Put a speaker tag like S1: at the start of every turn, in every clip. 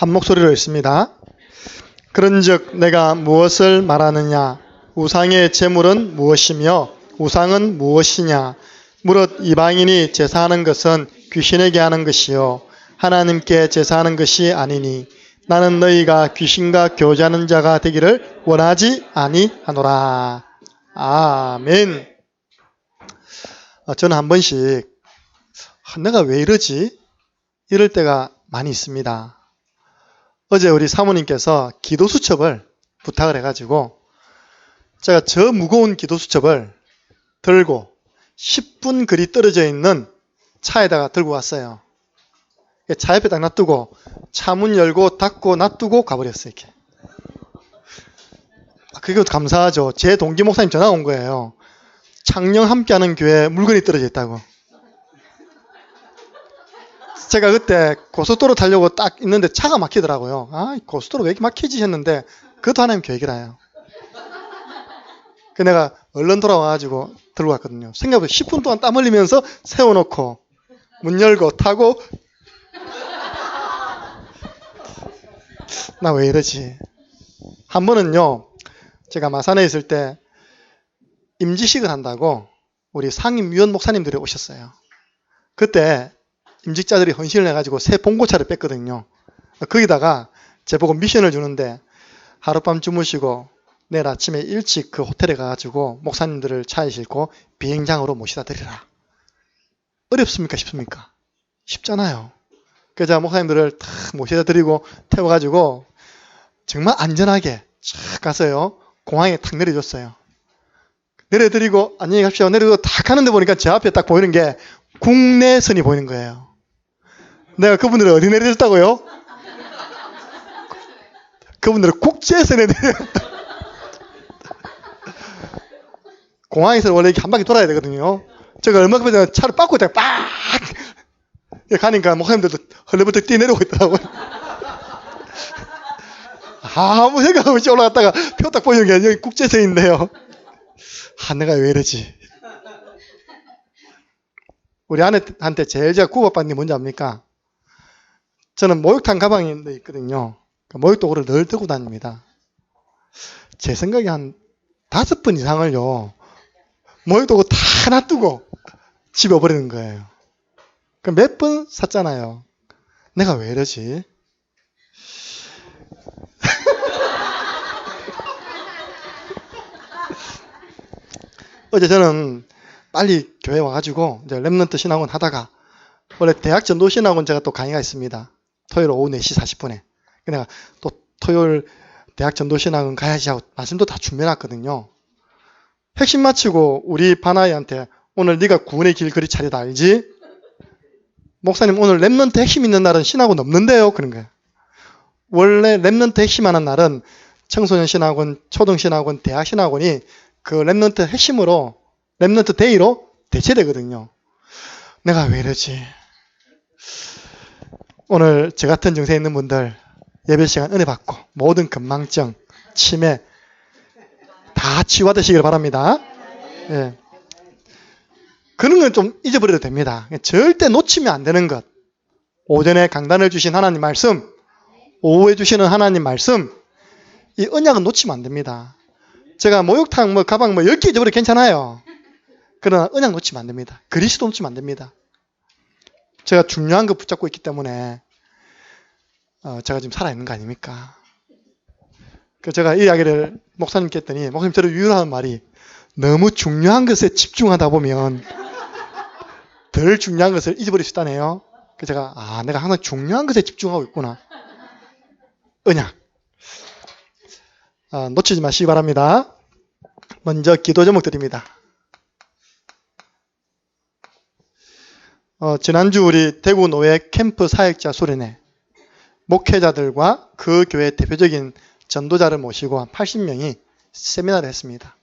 S1: 한 목소리로 읽습니다. 그런즉 내가 무엇을 말하느냐? 우상의 제물은 무엇이며 우상은 무엇이냐? 무릇 이방인이 제사하는 것은 귀신에게 하는 것이요 하나님께 제사하는 것이 아니니 나는 너희가 귀신과 교제하는 자가 되기를 원하지 아니하노라. 아멘. 저는 한 번씩 내가 왜 이러지? 이럴 때가 많이 있습니다. 어제 우리 사모님께서 기도수첩을 부탁을 해가지고 제가 저 무거운 기도수첩을 들고 10분 거리 떨어져 있는 차에다가 들고 왔어요. 차 옆에 딱 놔두고 차 문 열고 닫고 놔두고 가버렸어요. 이렇게. 그게 감사하죠. 제 동기 목사님 전화 온 거예요. 창녕 함께하는 교회 물건이 떨어져 있다고. 제가 그때 고속도로 타려고 딱 있는데 차가 막히더라고요. 고속도로 왜 이렇게 막히지 했는데 그것도 하나님 계획이라요. 그 내가 얼른 돌아와가지고 들고 갔거든요. 생각보다 10분 동안 땀 흘리면서 세워놓고 문 열고 타고 나 왜 이러지? 한 번은요, 제가 마산에 있을 때 임직식을 한다고 우리 상임위원 목사님들이 오셨어요. 그때 임직자들이 헌신을 해가지고 새 봉고차를 뺐거든요. 거기다가 제보고 미션을 주는데 하룻밤 주무시고 내일 아침에 일찍 그 호텔에 가가지고 목사님들을 차에 싣고 비행장으로 모시다 드리라. 어렵습니까? 쉽습니까? 쉽잖아요. 그래서 제가 목사님들을 탁 모시다 드리고 태워가지고 정말 안전하게 쫙 가서요. 공항에 탁 내려줬어요. 내려드리고 안녕히 가십시오. 내려도 탁 하는데 보니까 제 앞에 딱 보이는 게 국내선이 보이는 거예요. 내가 그분들을 어디 내려줬다고요? 그분들을 국제선에 내려줬다. 공항에서 원래 이렇게 한 바퀴 돌아야 되거든요. 제가 얼마큼 전에 차를 빡고 제가 빡! 가니까 목사님들도 헐레벌떡 뛰어내려오고 있더라고요. 아무 생각 없이 올라갔다가 표 딱 보이는 게 여기 국제선인데요. 내가 왜 이러지? 우리 아내한테 제일 제가 구박받는 게 뭔지 압니까? 저는 목욕탕 가방이 있거든요. 목욕도구를 늘 들고 다닙니다. 제 생각에 한 5번 이상을요. 목욕도구 다 놔두고 집에 와버리는 거예요. 몇 번 샀잖아요. 내가 왜 이러지? 어제 저는 빨리 교회 와가지고 이제 랩런트 신학원 하다가 원래 대학 전도 신학원 제가 또 강의가 있습니다. 토요일 오후 4시 40분에. 내가 또 토요일 대학 전도 신학원 가야지 하고 말씀도 다 준비해놨거든요. 핵심 마치고 우리 바나이한테 오늘 네가 구원의 길 그리 차리다 알지? 목사님 오늘 랩런트 핵심 있는 날은 신학원 없는데요. 그런 거예요. 원래 랩런트 핵심하는 날은 청소년 신학원, 초등 신학원, 대학 신학원이 그 랩런트 핵심으로 랩런트 데이로 대체되거든요. 내가 왜 이러지? 오늘 저 같은 증세에 있는 분들 예배 시간 은혜 받고 모든 건망증, 치매 다 치유받으시길 바랍니다. 예. 그런 건 좀 잊어버려도 됩니다. 절대 놓치면 안 되는 것. 오전에 강단을 주신 하나님 말씀, 오후에 주시는 하나님 말씀, 이 언약은 놓치면 안 됩니다. 제가 목욕탕 가방 10개 잊어버려도 괜찮아요. 그러나 언약 놓치면 안 됩니다. 그리스도 놓치면 안 됩니다. 제가 중요한 거 붙잡고 있기 때문에 제가 지금 살아있는 거 아닙니까? 제가 이 이야기를 목사님께 했더니 목사님 저를 유일한 말이 너무 중요한 것에 집중하다 보면 덜 중요한 것을 잊어버릴 수 있다네요. 그래서 제가 내가 항상 중요한 것에 집중하고 있구나. 언약. 놓치지 마시기 바랍니다. 먼저 기도 제목 드립니다. 지난주 우리 대구 노예 캠프 사역자 수련회 목회자들과 그 교회 대표적인 전도자를 모시고 한 80명이 세미나를 했습니다.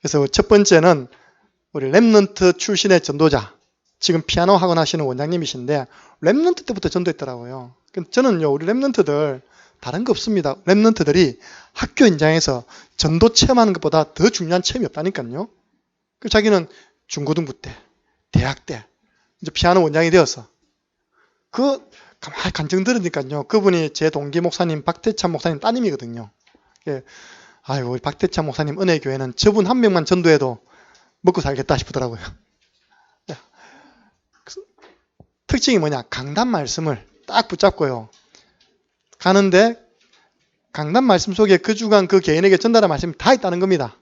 S1: 그래서 첫 번째는 우리 랩런트 출신의 전도자, 지금 피아노 학원 하시는 원장님이신데 랩런트 때부터 전도했더라고요. 저는요, 우리 랩런트들 다른 거 없습니다. 랩런트들이 학교 현장에서 전도 체험하는 것보다 더 중요한 체험이 없다니까요. 자기는 중고등부 때, 대학 때 이제 피아노 원장이 되어서 가만히 간증 들으니까요. 그분이 제 동기 목사님 박대찬 목사님 따님이거든요. 예. 아이고, 우리 박대찬 목사님 은혜교회는 저분 한 명만 전도해도 먹고 살겠다 싶더라고요. 예. 특징이 뭐냐? 강단 말씀을 딱 붙잡고요. 가는데 강단 말씀 속에 그 주간 그 개인에게 전달한 말씀이 다 있다는 겁니다.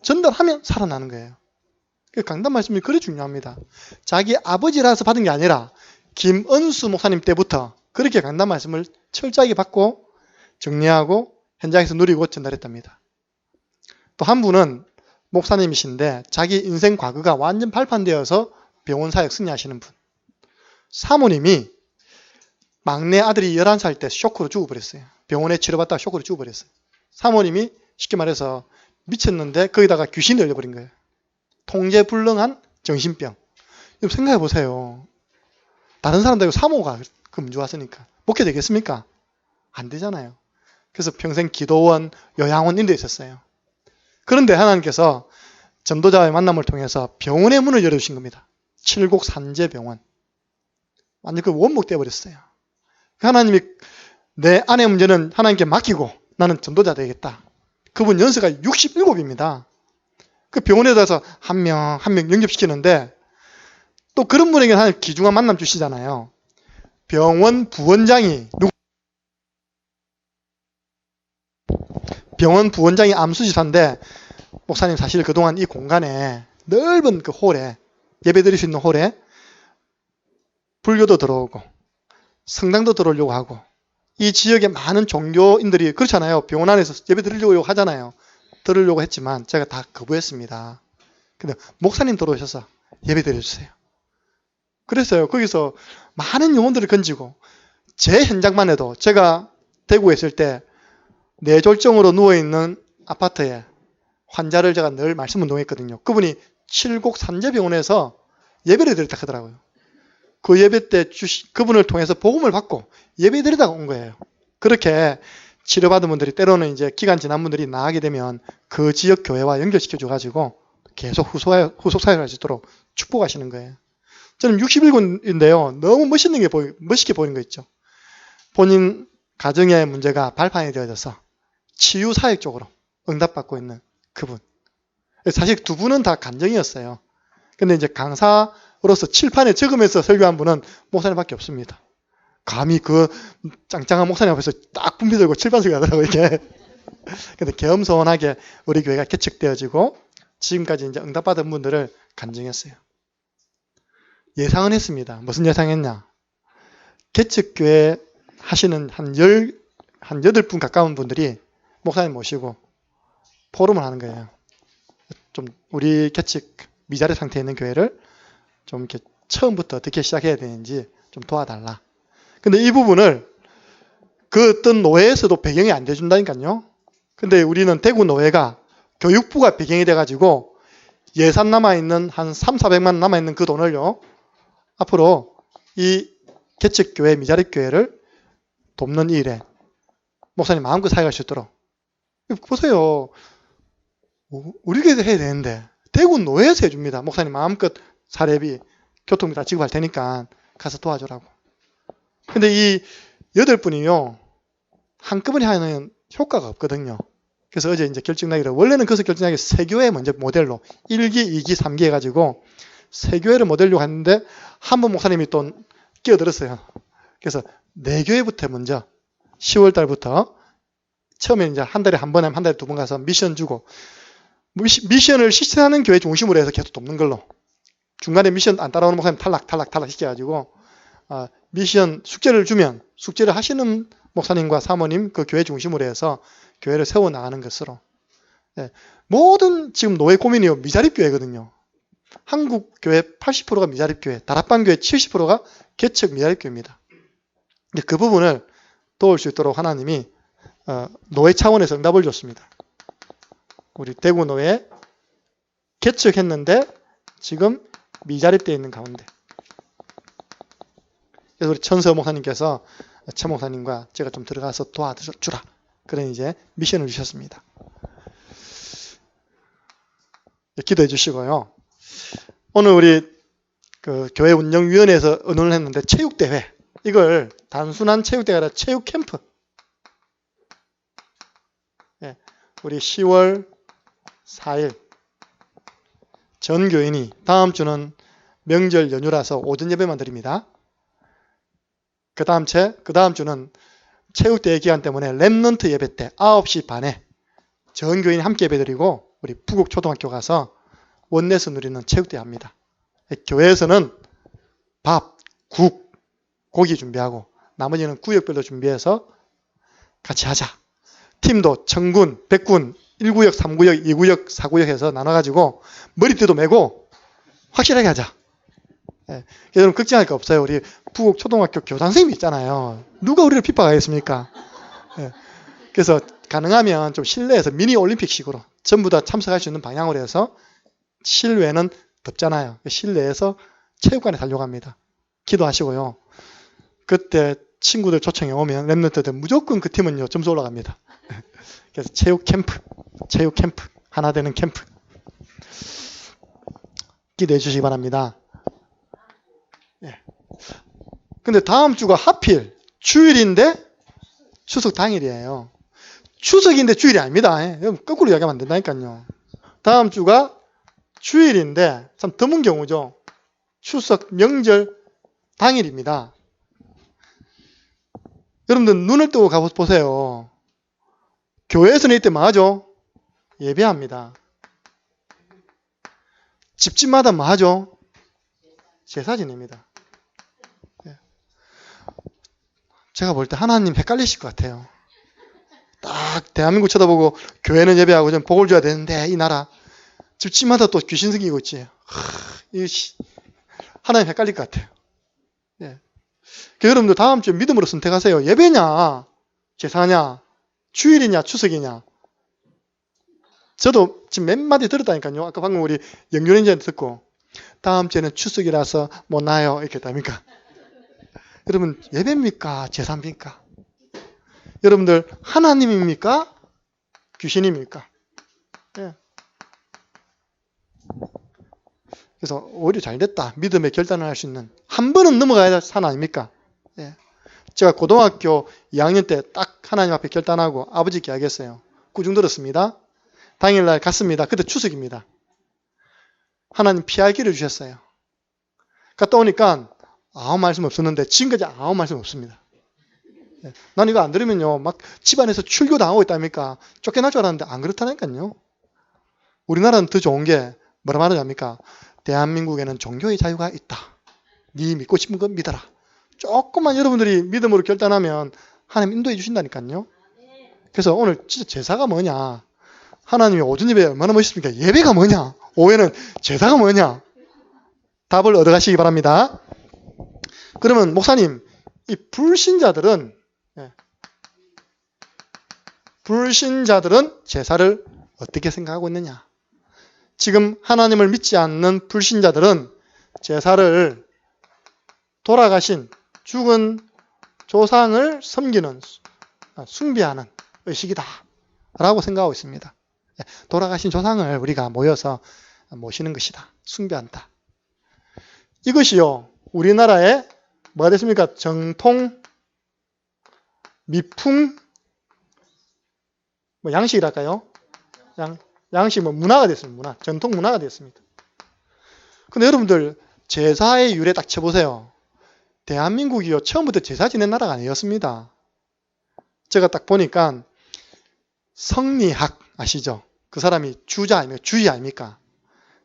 S1: 전달하면 살아나는 거예요. 강단 말씀이 그리 중요합니다. 자기 아버지라서 받은 게 아니라 김은수 목사님 때부터 그렇게 강단 말씀을 철저하게 받고 정리하고 현장에서 누리고 전달했답니다. 또 한 분은 목사님이신데 자기 인생 과거가 완전 발판되어서 병원 사역 승리하시는 분. 사모님이 막내 아들이 11살 때 쇼크로 죽어버렸어요. 병원에 치료받다가 쇼크로 죽어버렸어요. 사모님이 쉽게 말해서 미쳤는데 거기다가 귀신이 들려버린 거예요. 통제불능한 정신병. 생각해 보세요. 다른 사람들하고 사모가 금주 왔으니까 목회 되겠습니까? 안 되잖아요. 그래서 평생 기도원, 요양원 인도에 있었어요. 그런데 하나님께서 전도자의 만남을 통해서 병원의 문을 열어주신 겁니다. 칠곡산재병원. 완전 그 원목 되어버렸어요. 하나님이 내 아내 문제는 하나님께 맡기고 나는 전도자 되겠다. 그분 연세가 67입니다. 그 병원에 가서 한 명 영접시키는데 또 그런 분에게는 하나님 귀중한 만남 주시잖아요. 병원 부원장이 암수지사인데 목사님 사실 그동안 이 공간에 넓은 그 홀에 예배드릴 수 있는 홀에 불교도 들어오고 성당도 들어오려고 하고 이 지역에 많은 종교인들이 그렇잖아요. 병원 안에서 예배 드리려고 하잖아요. 들으려고 했지만 제가 다 거부했습니다. 근데 목사님 들어오셔서 예배 드려주세요. 그랬어요. 거기서 많은 영혼들을 건지고 제 현장만 해도 제가 대구에 있을 때 뇌졸중으로 누워있는 아파트에 환자를 제가 늘 말씀 운동했거든요. 그분이 칠곡산재병원에서 예배를 드렸다 하더라고요. 그 예배 때 그분을 통해서 복음을 받고 예배 드리다가 온 거예요. 그렇게 치료받은 분들이 때로는 이제 기간 지난 분들이 나가게 되면 그 지역 교회와 연결시켜줘가지고 계속 후속 사역을 할 수 있도록 축복하시는 거예요. 저는 61군인데요. 너무 멋있게 보이는 거 있죠. 본인 가정의 문제가 발판이 되어져서 치유 사역 쪽으로 응답받고 있는 그분. 사실 두 분은 다 간정이었어요. 근데 이제 강사로서 칠판에 적으면서 설교한 분은 목사님밖에 없습니다. 감히 그 짱짱한 목사님 앞에서 딱 분비 들고 칠판 설교하더라고요, 이게. 근데 겸손하게 우리 교회가 개척되어지고 지금까지 이제 응답받은 분들을 간증했어요. 예상은 했습니다. 무슨 예상했냐? 개척교회 하시는 한 8분 가까운 분들이 목사님 모시고 포럼을 하는 거예요. 좀 우리 개척 미자립 상태에 있는 교회를 좀 이렇게 처음부터 어떻게 시작해야 되는지 좀 도와달라. 근데 이 부분을 그 어떤 노회에서도 배경이 안 돼준다니까요. 근데 우리는 대구 노회가 교육부가 배경이 돼가지고 예산 남아있는 한 300~400만 남아있는 그 돈을요. 앞으로 이 개척교회, 미자립교회를 돕는 일에 목사님 마음껏 사용할 수 있도록. 보세요. 우리 교회도 해야 되는데 대구 노회에서 해줍니다. 목사님 마음껏 사례비, 교통비 다 지급할 테니까 가서 도와주라고. 근데 이 8분이요. 한꺼번에 하는 효과가 없거든요. 그래서 어제 이제 결정나기로 원래는 그래서 결정나기 세 교회 먼저 모델로 1기, 2기, 3기 해가지고 세 교회를 모델로 했는데 한 번 목사님이 또 끼어들었어요. 그래서 4교회부터 먼저 10월 달부터 처음에 이제 한 달에 한 번, 한 달에 2번 가서 미션 주고 미션을 실천하는 교회 중심으로 해서 계속 돕는 걸로. 중간에 미션 안 따라오는 목사님 탈락 시켜가지고 미션 숙제를 주면 숙제를 하시는 목사님과 사모님 그 교회 중심으로 해서 교회를 세워나가는 것으로. 네. 모든 지금 노예 고민이요. 미자립교회거든요. 한국 교회 80%가 미자립교회, 다락방교회 70%가 개척 미자립교회입니다. 그 부분을 도울 수 있도록 하나님이 노예 차원에서 응답을 줬습니다. 우리 대구 노예 개척했는데 지금 미자립되어 있는 가운데. 그래서 우리 천서 목사님께서 최 목사님과 제가 좀 들어가서 도와주라. 그런 이제 미션을 주셨습니다. 기도해 주시고요. 오늘 우리 그 교회 운영위원회에서 의논을 했는데 체육대회, 이걸 단순한 체육대가 아니라 체육 캠프. 예, 우리 10월 4일 전 교인이 다음 주는 명절 연휴라서 오전 예배만 드립니다. 그 다음 주는 체육대회 기간 때문에 랩넌트 예배 때 9시 반에 전 교인이 함께 예배 드리고 우리 부곡초등학교 가서 원내에서 누리는 체육대회 합니다. 교회에서는 밥, 국, 고기 준비하고 나머지는 구역별로 준비해서 같이 하자. 팀도 청군, 백군, 1구역, 3구역, 2구역, 4구역 해서 나눠가지고 머리띠도 메고 확실하게 하자. 예, 여러분 걱정할 거 없어요. 우리 부곡초등학교 교장 선생님이 있잖아요. 누가 우리를 핍박하겠습니까? 예, 그래서 가능하면 좀 실내에서 미니 올림픽식으로 전부 다 참석할 수 있는 방향으로 해서 실외는 덥잖아요. 실내에서 체육관에 달려갑니다. 기도하시고요. 그때 친구들 초청해 오면 랩런트들 무조건 그 팀은요 점수 올라갑니다. 그래서 체육 캠프 하나 되는 캠프 기대해 주시기 바랍니다. 예. 근데 다음 주가 하필 주일인데 추석 당일이에요. 추석인데 주일이 아닙니다. 예. 거꾸로 이야기하면 안 된다니까요. 다음 주가 주일인데 참 드문 경우죠. 추석 명절 당일입니다. 여러분들 눈을 뜨고 가보세요. 교회에서는 이때 뭐 하죠? 예배합니다. 집집마다 뭐 하죠? 제사 지냅니다. 제가 볼 때 하나님 헷갈리실 것 같아요. 딱 대한민국 쳐다보고 교회는 예배하고 좀 복을 줘야 되는데 이 나라 집집마다 또 귀신 생기고 있지. 하나님 헷갈릴 것 같아요. 예. 여러분들 다음 주에 믿음으로 선택하세요. 예배냐, 제사냐, 주일이냐, 추석이냐. 저도 지금 몇 마디 들었다니까요. 아까 방금 우리 영균인지한테 듣고 다음 주에는 추석이라서 못 나요 이렇게 했답니까? 여러분 예배입니까? 제사입니까? 여러분들 하나님입니까? 귀신입니까? 예. 그래서 오히려 잘됐다. 믿음의 결단을 할 수 있는 한 번은 넘어가야 될 산 아닙니까? 예. 제가 고등학교 2학년 때 딱 하나님 앞에 결단하고 아버지께 이야기했어요. 구중 들었습니다. 당일날 갔습니다. 그때 추석입니다. 하나님 피할 길을 주셨어요. 갔다 오니까 아무 말씀 없었는데 지금까지 아무 말씀 없습니다. 예. 난 이거 안 들으면요 막 집안에서 출교 당하고 있답니까? 쫓겨날 줄 알았는데 안 그렇다니까요. 우리나라는 더 좋은 게 뭐라 말하냐니까? 대한민국에는 종교의 자유가 있다. 네 믿고 싶은 거 믿어라. 조금만 여러분들이 믿음으로 결단하면 하나님 인도해 주신다니까요. 그래서 오늘 진짜 제사가 뭐냐? 하나님이 오전 예배 얼마나 멋있습니까? 예배가 뭐냐? 오후에는 제사가 뭐냐? 답을 얻어가시기 바랍니다. 그러면 목사님, 이 불신자들은 제사를 어떻게 생각하고 있느냐? 지금 하나님을 믿지 않는 불신자들은 제사를 돌아가신 죽은 조상을 섬기는 숭배하는 의식이다 라고 생각하고 있습니다. 돌아가신 조상을 우리가 모여서 모시는 것이다. 숭배한다. 이것이요 우리나라의 뭐가 됐습니까? 정통, 미풍, 뭐 양식이랄까요? 양식 문화가 됐습니다. 문화, 전통 문화가 됐습니다. 근데 여러분들 제사의 유래 딱 쳐보세요. 대한민국이요 처음부터 제사 지낸 나라가 아니었습니다. 제가 딱 보니까 성리학 아시죠? 그 사람이 주자 아닙니까? 주의 아닙니까?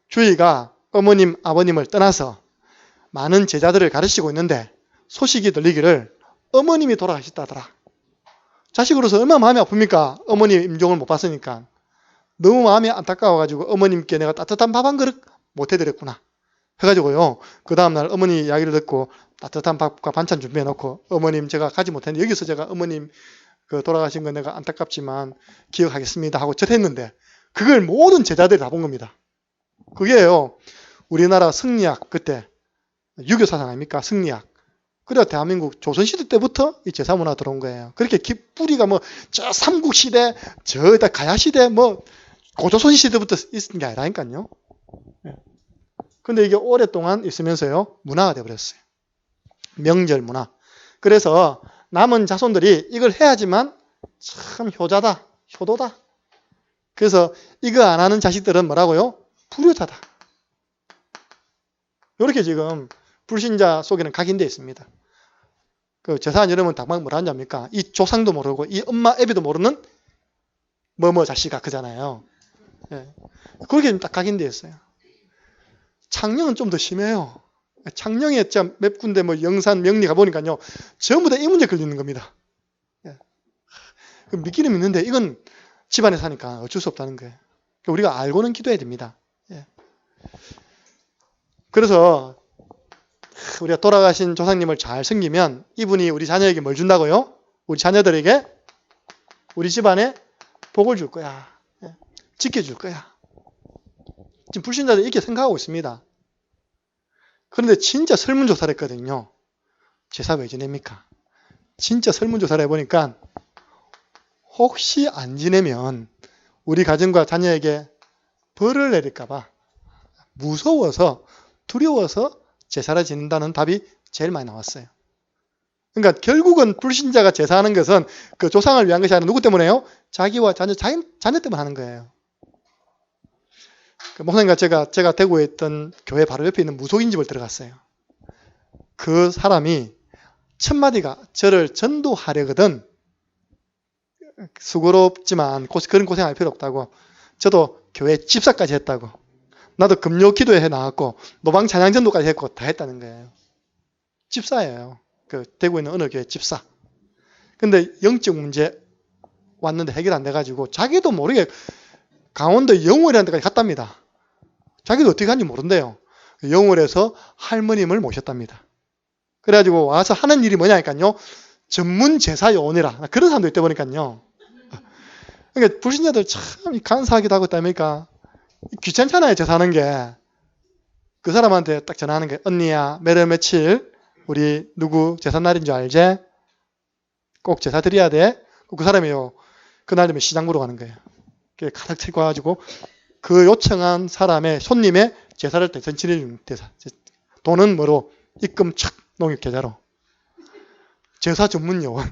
S1: 주의가 어머님, 아버님을 떠나서 많은 제자들을 가르치고 있는데 소식이 들리기를 어머님이 돌아가셨다더라. 자식으로서 얼마나 마음이 아픕니까? 어머님 임종을 못 봤으니까. 너무 마음이 안타까워가지고 어머님께 내가 따뜻한 밥 한 그릇 못 해드렸구나. 해가지고요. 그 다음날 어머니 이야기를 듣고 따뜻한 밥과 반찬 준비해놓고 어머님 제가 가지 못했는데 여기서 제가 어머님 그 돌아가신 건 내가 안타깝지만 기억하겠습니다 하고 절했는데 그걸 모든 제자들이 다 본 겁니다. 그게요. 우리나라 승리학 그때 유교 사상 아닙니까? 승리학. 그래야 대한민국 조선시대 때부터 이 제사문화 들어온 거예요. 그렇게 뿌리가 뭐 저 삼국시대, 저 가야시대, 뭐 고조선시대부터 있는 게 아니라니까요. 근데 이게 오랫동안 있으면서요 문화가 되어버렸어요. 명절 문화. 그래서 남은 자손들이 이걸 해야지만 참 효자다, 효도다. 그래서 이거 안 하는 자식들은 뭐라고요? 불효자다. 이렇게 지금 불신자 속에는 각인되어 있습니다. 그 제사한 여러분 당방 뭐라 하냐입니까? 이 조상도 모르고 이 엄마 애비도 모르는 뭐뭐 자식아 그잖아요. 예. 그렇게 딱 각인되어 있어요. 창녕은 좀 더 심해요. 창녕에 몇 군데 뭐 영산, 명리 가보니까요. 전부 다 이 문제 걸리는 겁니다. 예. 믿기는 믿는데 이건 집안에 사니까 어쩔 수 없다는 거예요. 그러니까 우리가 알고는 기도해야 됩니다. 예. 그래서 우리가 돌아가신 조상님을 잘 섬기면 이분이 우리 자녀에게 뭘 준다고요? 우리 자녀들에게 우리 집안에 복을 줄 거야. 예. 지켜줄 거야. 지금 불신자들이 이렇게 생각하고 있습니다. 그런데 진짜 설문조사를 했거든요. 제사 왜 지냅니까? 진짜 설문조사를 해보니까 혹시 안 지내면 우리 가정과 자녀에게 벌을 내릴까봐 무서워서 두려워서 제사를 지낸다는 답이 제일 많이 나왔어요. 그러니까 결국은 불신자가 제사하는 것은 그 조상을 위한 것이 아니라 누구 때문에요? 자기와 자녀 때문에 하는 거예요. 그 목사님과 제가 대구에 있던 교회 바로 옆에 있는 무속인 집을 들어갔어요. 그 사람이 첫마디가 저를 전도하려거든 수고롭지만 그런 고생할 필요 없다고. 저도 교회 집사까지 했다고. 나도 금요 기도회 해 나왔고 노방 찬양 전도까지 했고 다 했다는 거예요. 집사예요. 그 대구에 있는 어느 교회 집사. 근데 영적 문제 왔는데 해결 안 돼가지고 자기도 모르게 강원도 영월이라는 데까지 갔답니다. 자기도 어떻게 간지 모른대요. 영월에서 할머님을 모셨답니다. 그래가지고 와서 하는 일이 뭐냐니까요. 전문 제사 요원이라 그런 사람도 있다 보니까요. 그러니까 불신자들 참 간사하기도 하고 있다니까. 귀찮잖아요, 제사하는 게. 그 사람한테 딱 전화하는 게 언니야, 매일 며칠 우리 누구 제삿날인 줄 알지? 꼭 제사 드려야 돼. 그 사람이요. 그날 되면 시장 보러 가는 거예요. 가득 채고 와가지고 그 요청한 사람의 손님의 제사를 대신 치러주는 대사. 돈은 뭐로? 입금 착 농협 계좌로. 제사 전문 요원.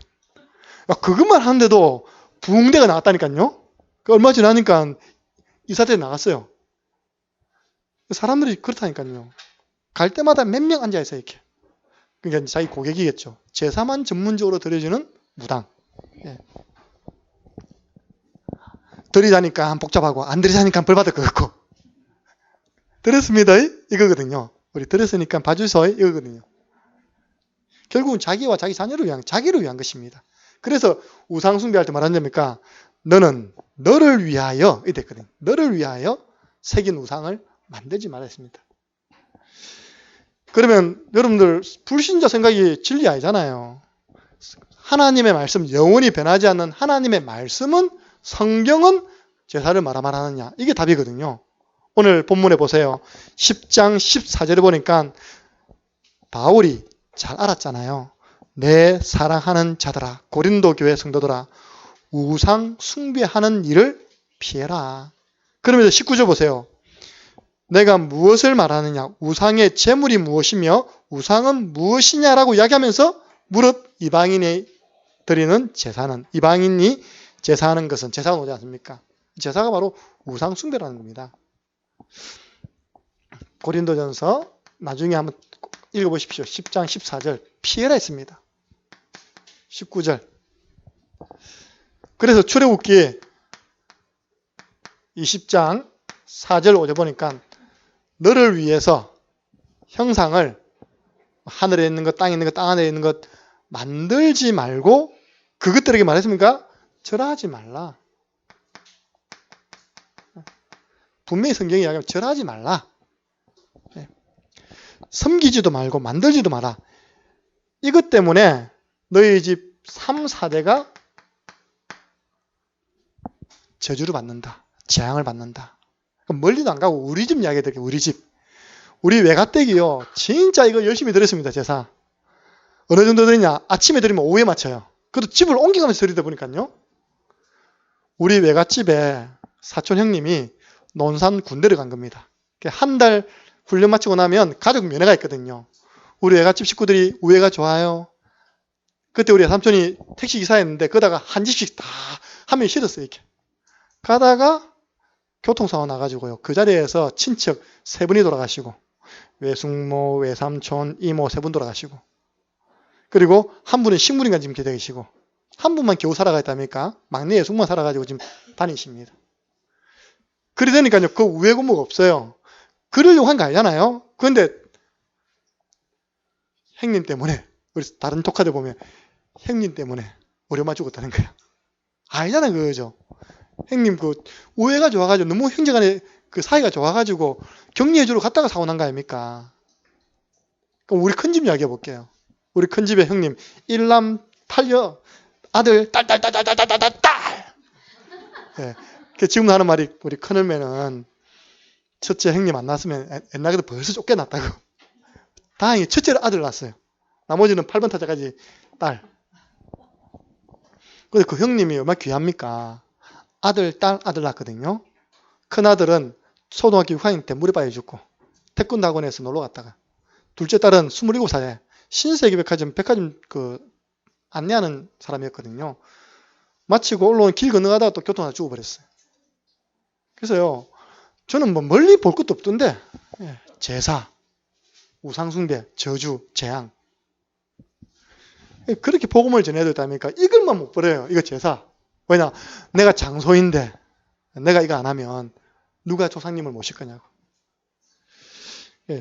S1: 그것만 하는데도 부흥대가 나왔다니까요. 얼마 전에 하니까 이사들이 나갔어요. 사람들이 그렇다니까요. 갈 때마다 몇 명 앉아있어요, 이렇게. 그러니까 자기 고객이겠죠. 제사만 전문적으로 드려주는 무당. 예. 드리자니까 복잡하고 안 드리자니까 벌 받을 것 같고. 드렸습니다. 이거거든요. 우리 드렸으니까 봐주세요. 이거거든요. 결국은 자기와 자기 자녀를 위한, 자기를 위한 것입니다. 그래서 우상 숭배할 때 말한답니까? 너는 너를 위하여 이랬거든요. 너를 위하여 새긴 우상을 만들지 말라 했습니다. 그러면 여러분들 불신자 생각이 진리 아니잖아요. 하나님의 말씀, 영원히 변하지 않는 하나님의 말씀은 성경은 제사를 말하느냐. 이게 답이거든요. 오늘 본문에 보세요. 10장 14절에 보니까 바울이 잘 알았잖아요. 내 사랑하는 자들아, 고린도 교회 성도들아, 우상 숭배하는 일을 피해라. 그러면서 19절 보세요. 내가 무엇을 말하느냐? 우상의 제물이 무엇이며 우상은 무엇이냐라고 이야기하면서 무릇 이방인이 드리는 제사는, 이방인이 제사하는 것은 제사가 오지 않습니까? 제사가 바로 우상 숭배라는 겁니다. 고린도전서 나중에 한번 읽어보십시오. 10장 14절 피해라 했습니다. 19절. 그래서 출애굽기 20장 4절 5절 보니까 너를 위해서 형상을 하늘에 있는 것, 땅에 있는 것, 땅 안에 있는 것 만들지 말고 그것들에게 말했습니까? 절하지 말라. 분명히 성경이 이야기하면 절하지 말라. 섬기지도 말고 만들지도 마라. 이것 때문에 너희 집 3, 4대가 저주를 받는다. 재앙을 받는다. 멀리도 안 가고 우리 집 이야기 드릴게요. 우리 집. 우리 외가댁이요. 진짜 이거 열심히 드렸습니다. 제사. 어느 정도 드리냐. 아침에 드리면 오후에 맞춰요. 그것도 집을 옮겨가면서 드리다 보니까요. 우리 외갓집에 사촌 형님이 논산 군대를 간 겁니다. 한 달 훈련 마치고 나면 가족 면회가 있거든요. 우리 외갓집 식구들이 우애가 좋아요. 그때 우리 삼촌이 택시기사였는데 그러다가 한 집씩 다 한 명이 실었어요. 이렇게 가다가 교통사고 나가지고요. 그 자리에서 친척 3분이 돌아가시고 외숙모, 외삼촌, 이모 3분 돌아가시고 그리고 한 분은 식물인간 지금 계시고 한 분만 겨우 살아가 있답니까? 막내 외숙모만 살아가지고 지금 다니십니다. 그리 되니까요. 그 우회 근무가 없어요. 그러려고 한 거 아니잖아요. 그런데 형님 때문에 우리 다른 토카들 보면 형님 때문에 우리 엄마 죽었다는 거야. 아니잖아요. 그거죠. 형님 그 우애가 좋아가지고 너무 형제간에 그 사이가 좋아가지고 격리해주러 갔다가 사고 난 거 아닙니까? 그럼 우리 큰집 이야기 해볼게요. 우리 큰집의 형님 1남 8녀 아들 딸. 예. 지금 하는 말이 우리 큰얼매는 첫째 형님 안 낳았으면 옛날에도 벌써 쫓겨났다고. 다행히 첫째를 아들 낳았어요. 나머지는 8번 타자까지 딸. 근데 그 형님이 얼마나 귀합니까? 아들, 딸, 아들 낳았거든요. 큰아들은 초등학교 6학년 때 물에 빠져 죽고 태권도 학원에서 놀러 갔다가 둘째 딸은 27살에 신세계 백화점 그 안내하는 사람이었거든요. 마치고 올라온 길 건너가다가 또 교통사고 죽어버렸어요. 그래서요, 저는 뭐 멀리 볼 것도 없던데 제사, 우상숭배, 저주, 재앙 그렇게 복음을 전해야 된다니까 이것만 못 버려요. 이거 제사. 왜냐? 내가 장소인데 내가 이거 안 하면 누가 조상님을 모실 거냐고.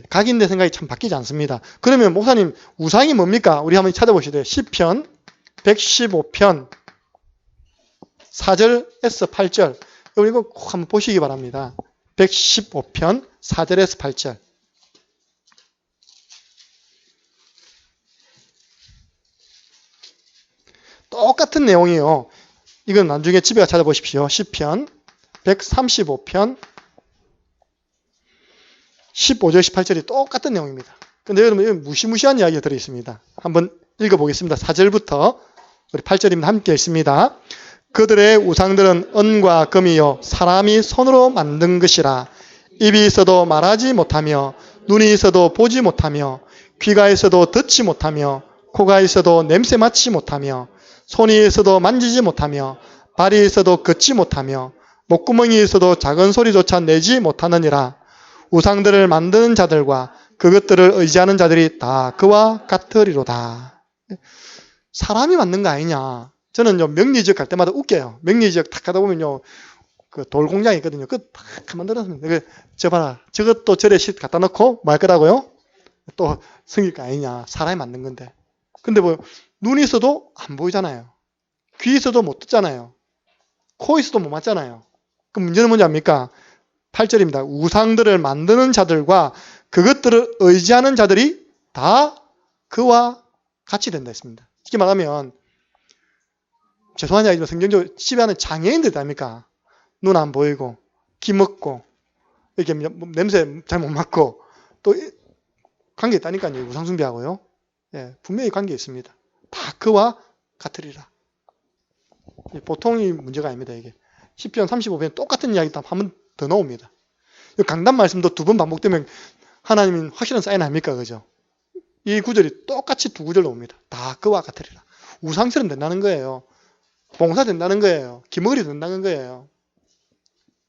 S1: 각인대 생각이 참 바뀌지 않습니다. 그러면 목사님 우상이 뭡니까? 우리 한번 찾아보시죠. 시편 115편 4절에서 8절 이거 꼭 한번 보시기 바랍니다. 115편 4절에서 8절 똑같은 내용이에요. 이건 나중에 집에 가서 찾아보십시오. 시편 135편 15절 18절이 똑같은 내용입니다. 근데 여러분 무시무시한 이야기가 들어있습니다. 한번 읽어보겠습니다. 4절부터 우리 8절입니다. 함께 읽습니다. 그들의 우상들은 은과 금이요 사람이 손으로 만든 것이라. 입이 있어도 말하지 못하며 눈이 있어도 보지 못하며 귀가 있어도 듣지 못하며 코가 있어도 냄새 맡지 못하며 손이 있어도 만지지 못하며 발이 있어도 걷지 못하며 목구멍이 있어도 작은 소리조차 내지 못하느니라. 우상들을 만드는 자들과 그것들을 의지하는 자들이 다 그와 같으리로다. 사람이 만든 거 아니냐. 저는 명리지역 갈 때마다 웃겨요. 명리지역 탁 가다 보면요, 그 돌공장이 있거든요. 그거 탁 만들었습니다. 저 봐라. 저것도 절에 실 갖다 놓고 뭐 할 거라고요? 또 성일 거 아니냐. 사람이 만든 건데. 근데 뭐 눈이 있어도 안 보이잖아요. 귀 있어도 못 듣잖아요. 코 있어도 못 맞잖아요. 그럼 문제는 뭔지 압니까? 8절입니다. 우상들을 만드는 자들과 그것들을 의지하는 자들이 다 그와 같이 된다 했습니다. 쉽게 말하면 죄송한 이야기지만 성경적으로 집에 하는 장애인들 아닙니까? 눈 안 보이고 귀 먹고 이렇게 냄새 잘 못 맡고 또 관계 있다니까요. 우상숭배하고요. 예, 분명히 관계 있습니다. 다 그와 같으리라. 보통이 문제가 아닙니다. 이게 10편 35편 똑같은 이야기 한 번 더 나옵니다. 강단 말씀도 2번 반복되면 하나님은 확실한 사인 아닙니까? 그죠? 이 구절이 똑같이 2구절 나옵니다. 다 그와 같으리라. 우상처럼 된다는 거예요. 봉사 된다는 거예요. 기머리 된다는 거예요.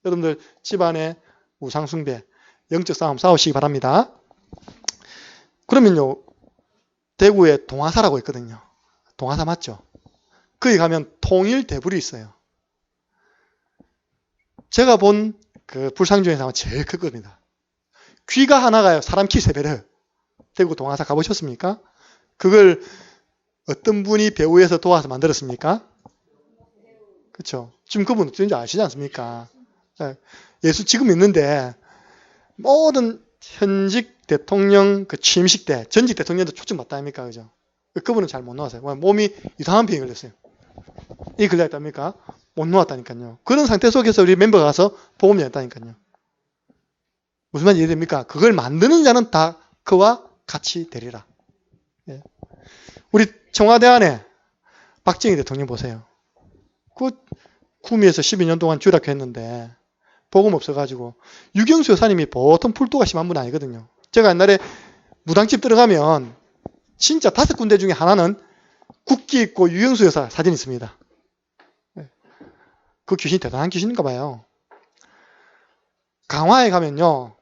S1: 여러분들 집안에 우상숭배, 영적 싸움 싸우시기 바랍니다. 그러면요, 대구에 동화사라고 있거든요. 동화사 맞죠? 거기 가면 통일대불이 있어요. 제가 본 그 불상 중에서 제일 크거든요. 귀가 하나가요. 사람 키 3배를. 대구 동화사 가보셨습니까? 그걸 어떤 분이 배우에서 도와서 만들었습니까? 그렇죠. 지금 그분 어쩐지 아시지 않습니까? 예수 지금 있는데 모든 현직 대통령 그 취임식 때 전직 대통령도 초청받다 아닙니까? 그죠? 그분은 잘 못 나왔어요. 몸이 이상한 병이 걸렸어요. 이 걸렸답니까? 못 놓았다니까요. 그런 상태 속에서 우리 멤버가 가서 복음 전했다니까요. 무슨 말인지 이해됩니까? 그걸 만드는 자는 다 그와 같이 되리라. 예. 우리 청와대 안에 박정희 대통령 보세요. 그 구미에서 12년 동안 주락했는데 복음 없어가지고 유경수 여사님이 보통 풀도가 심한 분 아니거든요. 제가 옛날에 무당집 들어가면 진짜 5군데 중에 하나는 국기 있고 유영수 여사 사진이 있습니다. 그 귀신이 대단한 귀신인가 봐요. 강화에 가면요,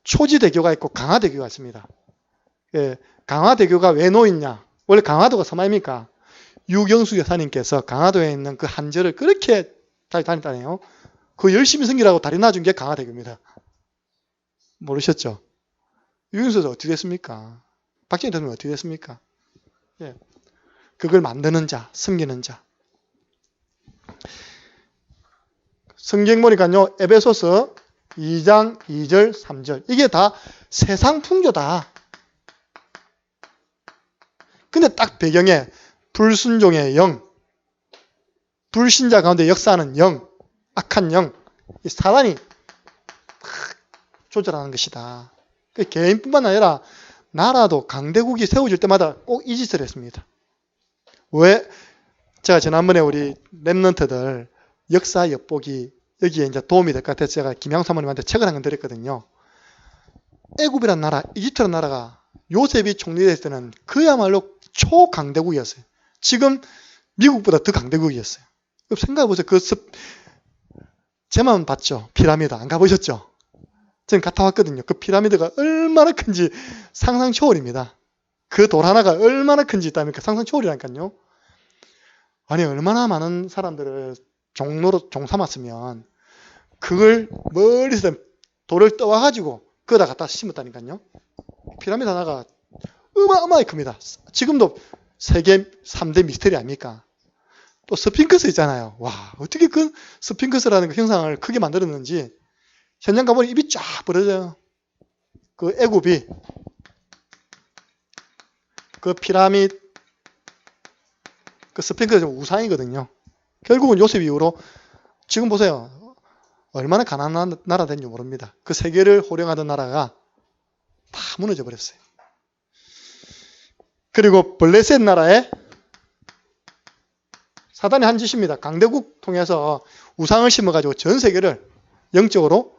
S1: 초지대교가 있고 강화대교가 있습니다. 예, 강화대교가 왜 놓였냐? 원래 강화도가 서마입니까? 유경수 여사님께서 강화도에 있는 그 한절을 그렇게 잘 다녔다네요. 그 열심히 섬기라고 다리 놔준 게 강화대교입니다. 모르셨죠? 유경수 여사 어떻게 됐습니까? 박정희 대통령 어떻게 됐습니까? 예, 그걸 만드는 자, 섬기는 자. 성경 보니까요, 에베소서 2장 2절 3절 이게 다 세상 풍조다. 근데 딱 배경에 불순종의 영, 불신자 가운데 역사하는 영, 악한 영, 이 사단이 조절하는 것이다. 개인뿐만 아니라 나라도 강대국이 세워질 때마다 꼭 이 짓을 했습니다. 왜? 제가 지난번에 우리 랩런트들 역사 엿보기 여기에 이제 도움이 될 것 같아서 제가 김양 사모님한테 책을 한 권 드렸거든요. 애굽이란 나라, 이집트란 나라가 요셉이 총리됐을 때는 그야말로 초강대국이었어요. 지금 미국보다 더 강대국이었어요. 생각해보세요. 제만 봤죠. 피라미드 안 가보셨죠? 저는 갔다 왔거든요. 그 피라미드가 얼마나 큰지 상상 초월입니다. 그 돌 하나가 얼마나 큰지 있다니까 상상 초월이라니까요. 아니 얼마나 많은 사람들을 종 삼았으면 그걸 멀리서 돌을 떠와가지고 그거다 갖다 심었다니까요. 피라미드 하나가 어마어마하게 큽니다. 지금도 세계 3대 미스터리 아닙니까? 또 스핑크스 있잖아요. 와, 어떻게 그 스핑크스라는 그 형상을 크게 만들었는지 현장 가보니 입이 쫙 벌어져요. 그 애굽이 그 피라미드 그 스핑크스 우상이거든요. 결국은 요셉 이후로 지금 보세요. 얼마나 가난한 나라 된지 모릅니다. 그 세계를 호령하던 나라가 다 무너져 버렸어요. 그리고 블레셋 나라에 사단이 한 짓입니다. 강대국 통해서 우상을 심어가지고 전 세계를 영적으로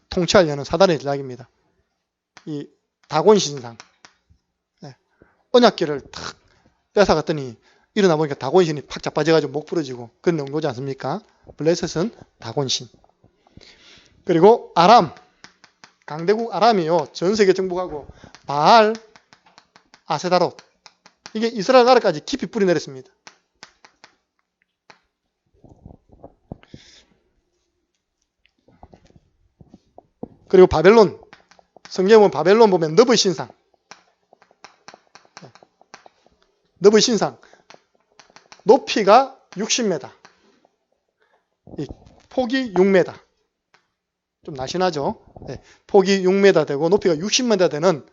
S1: 통치하려는 사단의 전략입니다. 이 다곤 신상. 언약궤를 탁 뺏어갔더니 일어나 보니까 다곤신이 팍 자빠져가지고 목 부러지고 그런 용도지 않습니까? 블레셋은 다곤신. 그리고 아람. 강대국 아람이요. 전 세계 정복하고 바알, 아세다롯. 이게 이스라엘 나라까지 깊이 뿌리 내렸습니다. 그리고 바벨론. 성경에 보면 바벨론 보면 너브 신상. 너브 신상. 높이가 60m. 폭이 6m. 좀 날씬하죠? 네, 폭이 6m 되고 높이가 60m 되는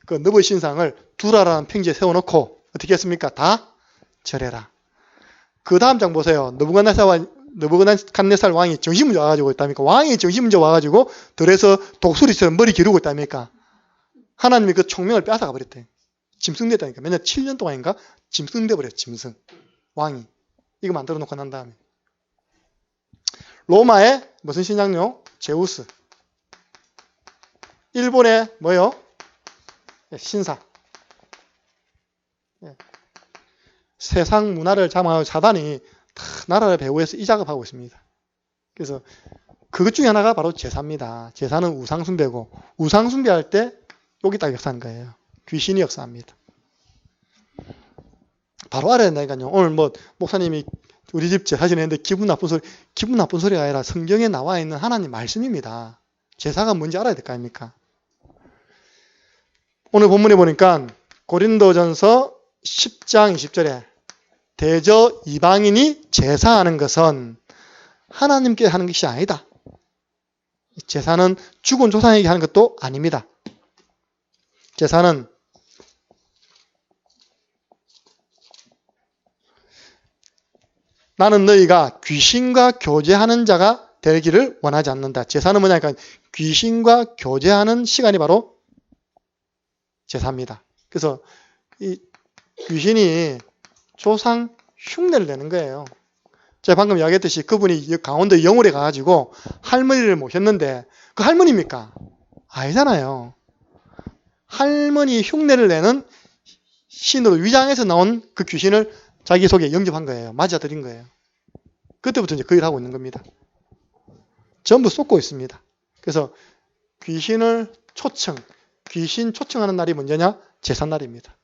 S1: 그 너브 신상을 두라라는 평지에 세워놓고 어떻게 했습니까? 다 절해라. 그 다음 장 보세요. 느부갓네살 왕이 정신문제 와가지고 있답니까? 왕이 정신문제 와가지고 들에서 독수리처럼 머리 기르고 있답니까? 하나님이 그 총명을 뺏어가 버렸대. 짐승됐다니까. 몇년 7년 동안인가? 짐승돼 버렸어. 짐승. 왕이. 이거 만들어 놓고 난 다음에. 로마의 무슨 신장요? 제우스. 일본의 뭐요? 신사. 세상 문화를 장악하고 사단이 다 나라를 배후해서 이 작업하고 있습니다. 그래서 그것 중에 하나가 바로 제사입니다. 제사는 우상숭배고 우상숭배할 때 여기 딱 역사하는 거예요. 귀신이 역사합니다. 바로 알아야 된다니까요. 오늘 뭐 목사님이 우리 집 제사 지내는데 기분 나쁜 소리가 아니라 성경에 나와 있는 하나님 말씀입니다. 제사가 뭔지 알아야 될 거 아닙니까? 오늘 본문에 보니까 고린도전서 10장 20절에 대저 이방인이 제사하는 것은 하나님께 하는 것이 아니다. 제사는 죽은 조상에게 하는 것도 아닙니다. 제사는 나는 너희가 귀신과 교제하는 자가 되기를 원하지 않는다. 제사는 뭐냐니까 귀신과 교제하는 시간이 바로 제사입니다. 그래서 이 귀신이 조상 흉내를 내는 거예요. 제가 방금 이야기했듯이 그분이 강원도 영월에 가가지고 할머니를 모셨는데 그 할머니입니까? 아니잖아요. 할머니 흉내를 내는 신으로 위장해서 나온 그 귀신을 자기 속에 영접한 거예요. 맞아들인 거예요. 그때부터 이제 그 일을 하고 있는 겁니다. 전부 쏟고 있습니다. 그래서 귀신을 초청, 귀신 초청하는 날이 언제냐? 제삿날입니다.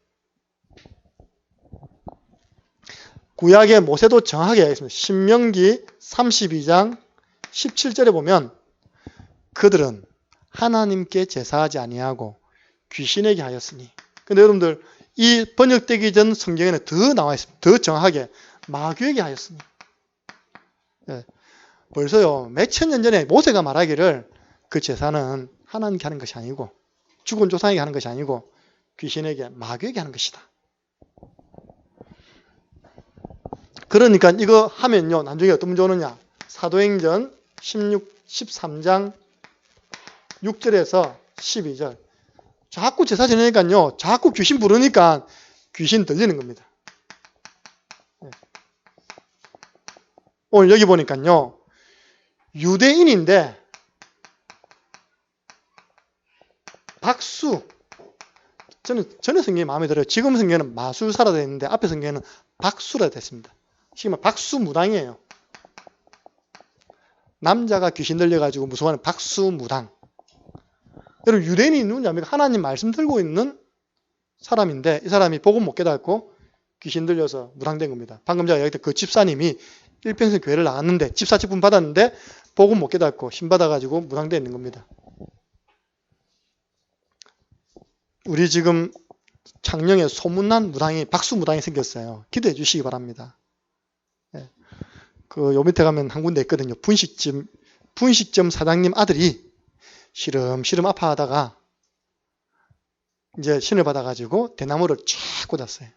S1: 구약의 모세도 정확하게 얘기했습니다. 신명기 32장 17절에 보면 그들은 하나님께 제사하지 아니하고 귀신에게 하였으니. 근데 여러분들 이 번역되기 전 성경에는 더 나와 있습니다. 더 정확하게 마귀에게 하였으니. 예, 벌써요 몇천 년 전에 모세가 말하기를 그 제사는 하나님께 하는 것이 아니고 죽은 조상에게 하는 것이 아니고 귀신에게 마귀에게 하는 것이다. 그러니까 이거 하면요 나중에 어떤 문제 오느냐. 사도행전 13장 6절에서 12절 자꾸 제사 지내니까요 자꾸 귀신 부르니까 귀신 들리는 겁니다. 오늘 여기 보니까요 유대인인데 박수, 저는 전에 성경이 마음에 들어요. 지금 성경에는 마술사라 되어 있는데 앞에 성경에는 박수라 되어 있습니다. 지금 박수무당이에요. 남자가 귀신 들려가지고 무서워하는 박수무당. 여러분 유대인이 누구냐면 하나님 말씀 들고 있는 사람인데 이 사람이 복음 못 깨닫고 귀신 들려서 무당된 겁니다. 방금 제가 얘기했던 그 집사님이 일평생 교회를 나왔는데 집사 직분 받았는데 복음 못 깨닫고 신 받아가지고 무당되어 있는 겁니다. 우리 지금 창녕에 소문난 무당이 박수무당이 생겼어요. 기도해 주시기 바랍니다. 그 요 밑에 가면 한 군데 있거든요. 분식점 사장님 아들이 시름시름 아파하다가 이제 신을 받아가지고 대나무를 쫙 꽂았어요.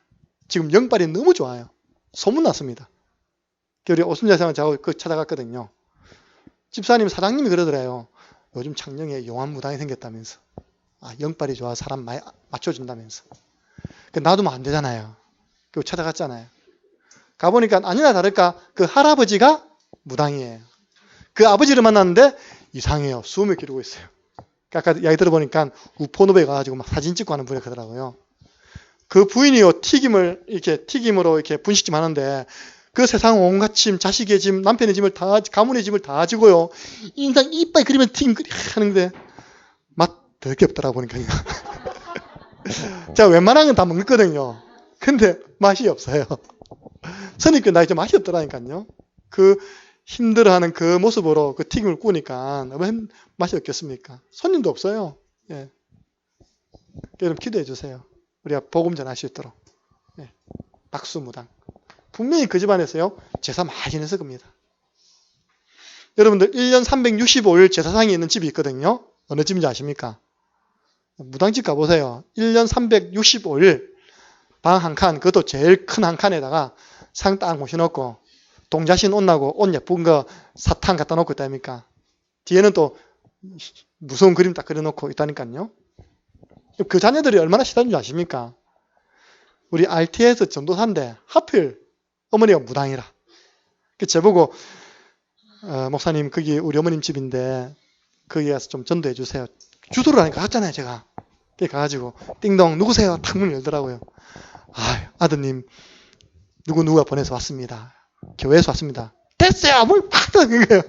S1: 지금 영빨이 너무 좋아요. 소문났습니다. 우리 오순자상을 제가 그 찾아갔거든요. 집사님 사장님이 그러더래요. 요즘 창녕에 용한 무당이 생겼다면서. 아, 영빨이 좋아 사람 많이 맞춰준다면서. 놔두면 안 되잖아요. 그 찾아갔잖아요. 가보니까 아니나 다를까 그 할아버지가 무당이에요. 그 아버지를 만났는데 이상해요. 수음을 기르고 있어요. 아까 이야기 들어보니까 우포노베 가가지고 막 사진 찍고 하는 분이 그러더라고요. 그 부인이요 튀김을 이렇게 튀김으로 이렇게 분식집 하는데 그 세상 온갖 짐, 자식의 짐, 남편의 짐을 다, 가문의 짐을 다 지고요. 인상 이빨 그리면 튀김 하는데 맛 되게 없더라 보니까. 제가 웬만한 건 다 먹거든요. 근데 맛이 없어요. 선입견 나이 좀 맛이 없더라니까요. 그 힘들어하는 그 모습으로 그 튀김을 구우니까 너무 맛이 없겠습니까? 손님도 없어요. 예. 여러분 기도해 주세요. 우리가 복음 전할 수 있도록. 예. 박수무당. 분명히 그 집안에서요 제사 많이 지냈을 겁니다. 여러분들 1년 365일 제사상이 있는 집이 있거든요. 어느 집인지 아십니까? 무당집 가보세요. 1년 365일 방 한 칸, 그것도 제일 큰 한 칸에다가 상 딱 모셔놓고 동자신 옷 나고 옷 예쁜 거 사탕 갖다 놓고 있다니까. 뒤에는 또 무서운 그림 딱 그려놓고 있다니까요. 그 자녀들이 얼마나 싫어하는 줄 아십니까? 우리 RT에서 전도사인데 하필 어머니가 무당이라. 저보고 목사님 거기 우리 어머님 집인데 거기 가서 좀 전도해 주세요. 주소를 하니까 갔잖아요 제가. 거기 가가지고 띵동 누구세요? 탁 문을 열더라고요. 아드님 누구가 보내서 왔습니다. 교회에서 왔습니다. 됐어요. 뭘 팍 떠는 거예요.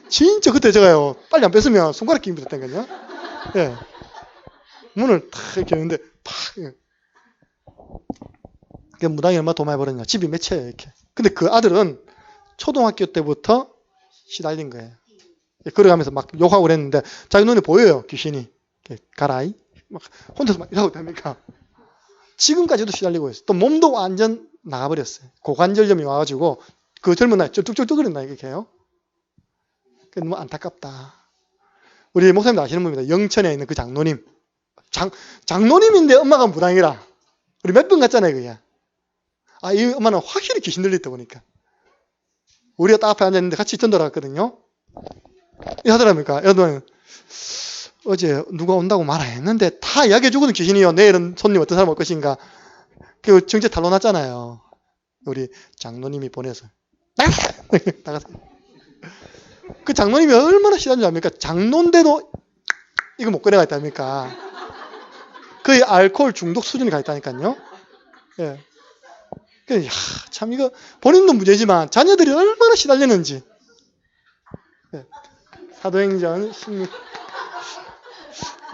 S1: 진짜 그때 제가요 빨리 안 뺐으면 손가락 끼임 붙었다니까요. 예. 문을 탁 이렇게 했는데 팍. 그 무당이 얼마나 돈 많이 벌었냐. 집이 몇 채예요 이렇게. 근데 그 아들은 초등학교 때부터 시달린 거예요. 걸어가면서 막 욕하고 그랬는데 자기 눈에 보여요 귀신이. 가라이. 막 혼자서 막 이러고 있답니까. 지금까지도 시달리고 있어요. 또 몸도 완전 나가버렸어요. 고관절염이 와가지고 그 젊은 나이 쩔뚝쩔뚝거린다 이렇게 해요. 너무 안타깝다. 우리 목사님도 아시는 분입니다. 영천에 있는 그 장로님. 장로님인데 엄마가 무당이라. 우리 몇 번 갔잖아요 그게. 이 엄마는 확실히 귀신 들렸다 보니까. 우리가 딱 앞에 앉아있는데 같이 전도를 갔거든요. 이 하더랍니까? 여러분 어제 누가 온다고 말 안 했는데 다 이야기해주고는 귀신이요. 내일은 손님 어떤 사람 올 것인가. 그 정체 탈로 났잖아요. 우리 장로님이 보내서 나가서. 그 장로님이 얼마나 싫어하는 줄 압니까? 장로인데도 이거 못 꺼내가 있답니까? 거의 알코올 중독 수준이 가 있다니까요. 예. 참 이거 본인도 문제지만 자녀들이 얼마나 시달리는지. 예. 사도행전 16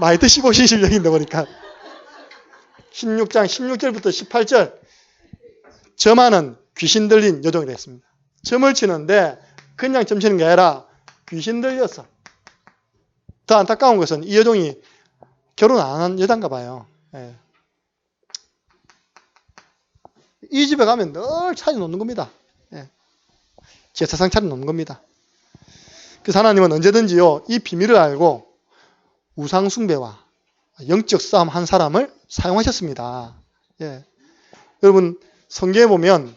S1: 많이 드시보신 실력인데 보니까 16장 16절부터 18절 점하는 귀신 들린 여종이라 했습니다. 점을 치는데 그냥 점 치는 게 아니라 귀신 들렸어. 더 안타까운 것은 이 여종이 결혼 안 한 여잔가 봐요. 예. 이 집에 가면 늘 차려놓는 겁니다. 예. 제사상 차려놓는 겁니다. 그래서 하나님은 언제든지요 이 비밀을 알고 우상숭배와 영적 싸움 한 사람을 사용하셨습니다. 예. 여러분 성경에 보면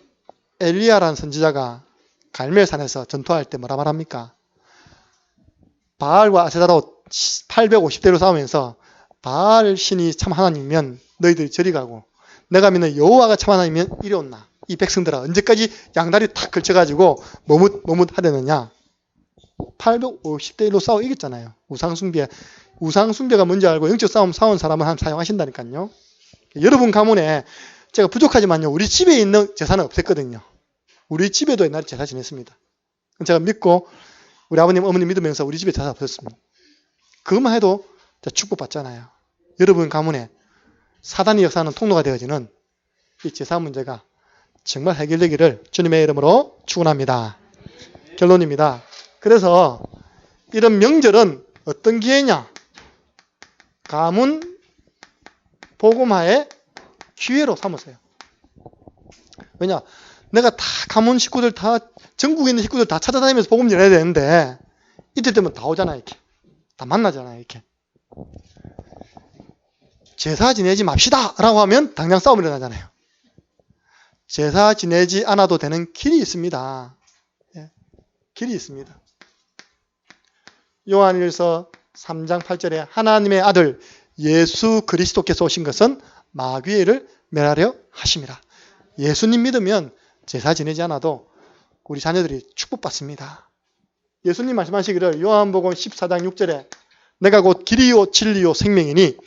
S1: 엘리야라는 선지자가 갈멜산에서 전투할 때 뭐라 말합니까? 바알과 아세다로 850대로 싸우면서 바알 신이 참 하나님이면 너희들이 저리 가고 내가 믿는 여호와가 참 하나님이면 이리 온나. 이 백성들아 언제까지 양다리 탁 걸쳐가지고 머뭇하려느냐. 850대 1로 싸워 이겼잖아요. 우상숭배가 뭔지 알고 영적 싸움 싸운 사람을 사용하신다니까요. 여러분 가문에 제가 부족하지만요 우리 집에 있는 제사는 없앴거든요. 우리 집에도 옛날에 제사 지냈습니다. 제가 믿고 우리 아버님 어머님 믿으면서 우리 집에 제사 없었습니다. 그것만 해도 축복받잖아요. 여러분 가문에 사단의 역사는 통로가 되어지는 이 제사 문제가 정말 해결되기를 주님의 이름으로 축원합니다. 결론입니다. 그래서 이런 명절은 어떤 기회냐? 가문 복음화의 기회로 삼으세요. 왜냐? 내가 다 가문 식구들 다 전국에 있는 식구들 다 찾아다니면서 복음 전해야 되는데 이때 되면 다 오잖아요. 이렇게 다 만나잖아요. 이렇게 제사 지내지 맙시다 라고 하면 당장 싸움이 일어나잖아요. 제사 지내지 않아도 되는 길이 있습니다. 예, 길이 있습니다. 요한일서 3장 8절에 하나님의 아들 예수 그리스도께서 오신 것은 마귀를 멸하려 하심이라. 예수님 믿으면 제사 지내지 않아도 우리 자녀들이 축복받습니다. 예수님 말씀하시기를 요한복음 14장 6절에 내가 곧 길이요 진리요 생명이니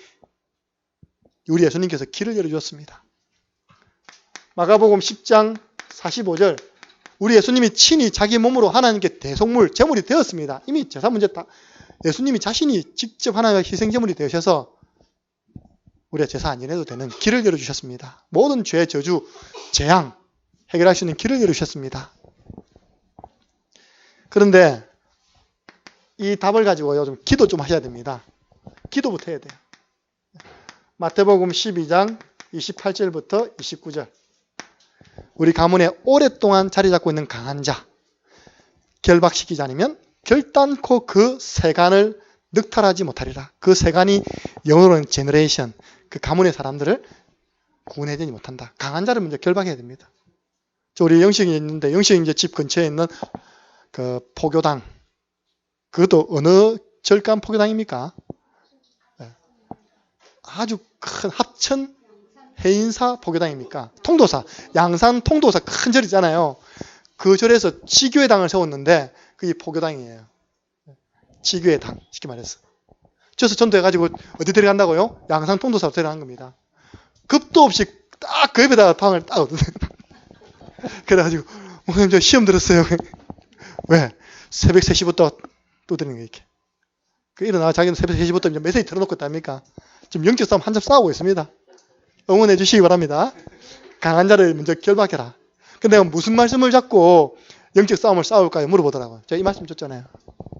S1: 우리 예수님께서 길을 열어주셨습니다. 마가복음 10장 45절 우리 예수님이 친히 자기 몸으로 하나님께 대속물, 제물이 되었습니다. 이미 제사 문제 다 예수님이 자신이 직접 하나님의 희생제물이 되셔서 우리가 제사 안 지내도 되는 길을 열어주셨습니다. 모든 죄, 저주, 재앙 해결할 수 있는 길을 열어주셨습니다. 그런데 이 답을 가지고요 좀 기도 좀 하셔야 됩니다. 기도부터 해야 돼요. 마태복음 12장 28절부터 29절 우리 가문에 오랫동안 자리 잡고 있는 강한 자 결박시키지 않으면 결단코 그 세간을 늑탈하지 못하리라. 그 세간이 영어로는 제너레이션 그 가문의 사람들을 구원해내지 못한다. 강한 자를 먼저 결박해야 됩니다. 우리 영식이 있는데 영식이 이제 집 근처에 있는 그 포교당 그것도 어느 절간 포교당입니까? 아주 큰 합천 해인사 포교당입니까? 통도사, 양산 통도사 큰 절 있잖아요. 그 절에서 지교회당을 세웠는데 그게 포교당이에요. 지교회당 쉽게 말해서. 그래서 전도해가지고 어디 데려간다고요? 양산 통도사로 데려간 겁니다. 급도 없이 딱 그 옆에다가 방을 딱 얻어요. 그래가지고 목사님 저 시험 들었어요. 왜? 새벽 3시부터 두드리는 거 이렇게. 그 일어나 자기는 새벽 3시부터 이제 메시지 들어놓고 있답니까? 지금 영적 싸움 한참 싸우고 있습니다. 응원해 주시기 바랍니다. 강한 자를 먼저 결박해라. 근데 내가 무슨 말씀을 잡고 영적 싸움을 싸울까요? 물어보더라고요. 제가 이 말씀 줬잖아요.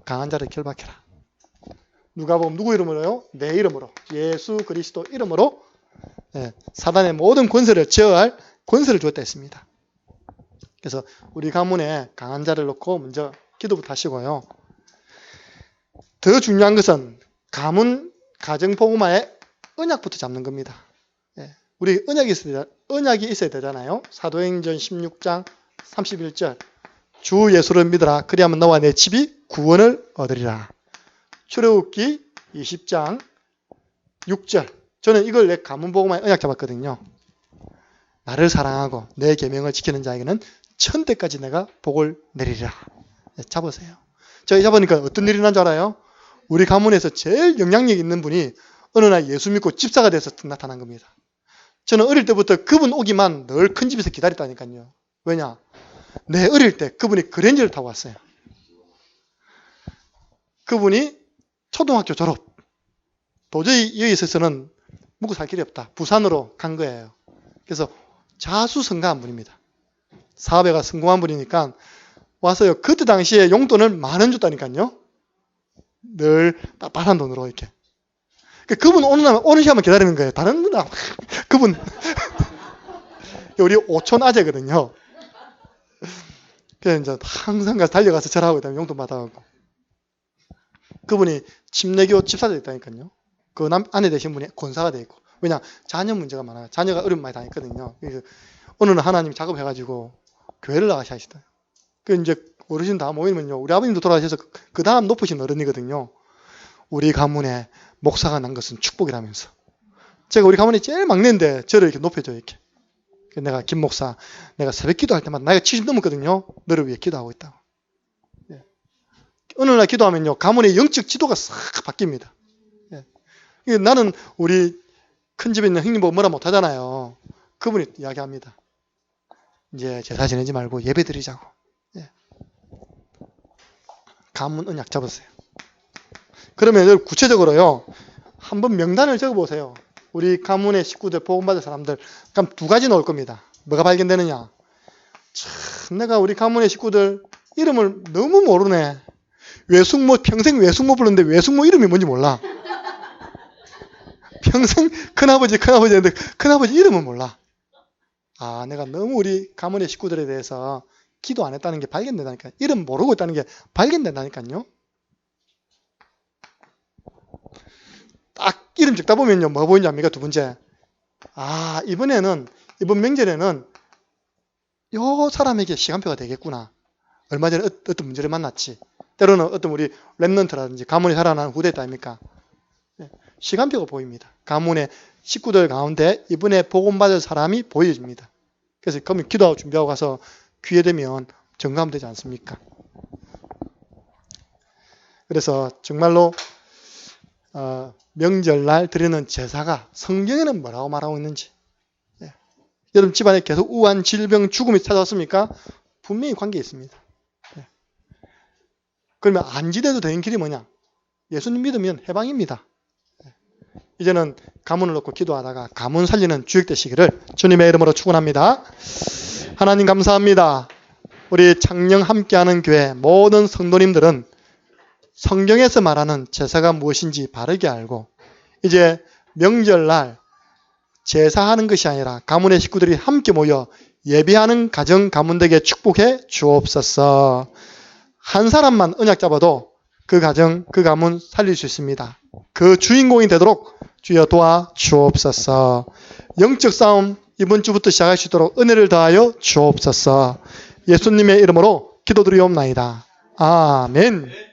S1: 강한 자를 결박해라. 누가복음 누구 이름으로요? 내 이름으로. 예수 그리스도 이름으로 사단의 모든 권세를 제어할 권세를 주었다 했습니다. 그래서 우리 가문에 강한 자를 놓고 먼저 기도부터 하시고요. 더 중요한 것은 가문 가정복음화의 언약부터 잡는 겁니다. 우리 언약이 있어야 되잖아요. 사도행전 16장 31절 주 예수를 믿으라 그리하면 너와 내 집이 구원을 얻으리라. 출애굽기 20장 6절 저는 이걸 내 가문복음화의 언약 잡았거든요. 나를 사랑하고 내 계명을 지키는 자에게는 천대까지 내가 복을 내리리라. 잡으세요. 제가 잡으니까 어떤 일이 난 줄 알아요? 우리 가문에서 제일 영향력 있는 분이 어느 날 예수 믿고 집사가 돼서 나타난 겁니다. 저는 어릴 때부터 그분 오기만 늘 큰 집에서 기다렸다니까요. 왜냐? 내 어릴 때 그분이 그랜저를 타고 왔어요. 그분이 초등학교 졸업. 도저히 여기 있어서는 묵고 살 길이 없다. 부산으로 간 거예요. 그래서 자수성가한 분입니다. 사업에가 성공한 분이니까 와서요. 그때 당시에 용돈을 10,000원 줬다니까요. 늘 빳빳한 돈으로 이렇게. 그분 오는 시간만 기다리는 거예요. 다른 분, 그분. 우리 오촌 아재거든요. 그래서 이제 항상 가서 달려가서 절하고 그다음에 용돈 받아가고. 그분이 침례교 집사가 됐다니까요. 그 아내 되신 분이 권사가 돼 있고. 왜냐? 자녀 문제가 많아요. 자녀가 어려움 많이 당했거든요. 그래서 어느 날 하나님 작업해가지고 교회를 나가시 하시다. 그 이제 어르신 다 모이면요. 우리 아버님도 돌아가셔서 그 다음 높으신 어른이거든요. 우리 가문에 목사가 난 것은 축복이라면서. 제가 우리 가문이 제일 막내인데 저를 이렇게 높여줘요. 이렇게. 내가 김 목사, 내가 새벽 기도할 때마다 나이가 70 넘었거든요. 너를 위해 기도하고 있다고. 예. 어느 날 기도하면요. 가문의 영적 지도가 싹 바뀝니다. 예. 나는 우리 큰 집에 있는 형님 보고 뭐라 못하잖아요. 그분이 이야기합니다. 이제 제사 지내지 말고 예배 드리자고. 예. 가문 언약 잡으세요. 그러면 구체적으로요. 한번 명단을 적어보세요. 우리 가문의 식구들, 복음받을 사람들. 그럼 2가지 나올 겁니다. 뭐가 발견되느냐. 참 내가 우리 가문의 식구들 이름을 너무 모르네. 외숙모, 평생 외숙모 불렀는데 외숙모 이름이 뭔지 몰라. 평생 큰아버지 했는데 큰아버지 이름은 몰라. 아, 내가 너무 우리 가문의 식구들에 대해서 기도 안 했다는 게 발견된다니까요. 이름 모르고 있다는 게 발견된다니까요. 딱 이름 적다 보면요. 뭐 보이는지 압니까? 2번째. 아, 이번 명절에는 요 사람에게 시간표가 되겠구나. 얼마 전에 어떤 문제를 만났지. 때로는 어떤 우리 랩런트라든지 가문이 살아나는 후대다 아닙니까? 시간표가 보입니다. 가문의 식구들 가운데 이번에 복음받을 사람이 보여집니다. 그래서 그러면 기도하고 준비하고 가서 기회 되면 점검하면 되지 않습니까? 그래서 정말로 명절날 드리는 제사가 성경에는 뭐라고 말하고 있는지. 예. 여러분 집안에 계속 우한, 질병, 죽음이 찾아왔습니까? 분명히 관계 있습니다. 예. 그러면 안 지내도 되는 길이 뭐냐? 예수님 믿으면 해방입니다. 예. 이제는 가문을 놓고 기도하다가 가문 살리는 주역 되시기를 주님의 이름으로 축원합니다. 하나님 감사합니다. 우리 창녕 함께하는 교회 모든 성도님들은 성경에서 말하는 제사가 무엇인지 바르게 알고 이제 명절날 제사하는 것이 아니라 가문의 식구들이 함께 모여 예배하는 가정 가문되게 축복해 주옵소서. 한 사람만 언약 잡아도 그 가정, 그 가문 살릴 수 있습니다. 그 주인공이 되도록 주여 도와 주옵소서. 영적 싸움 이번 주부터 시작할 수 있도록 은혜를 더하여 주옵소서. 예수님의 이름으로 기도드리옵나이다. 아멘.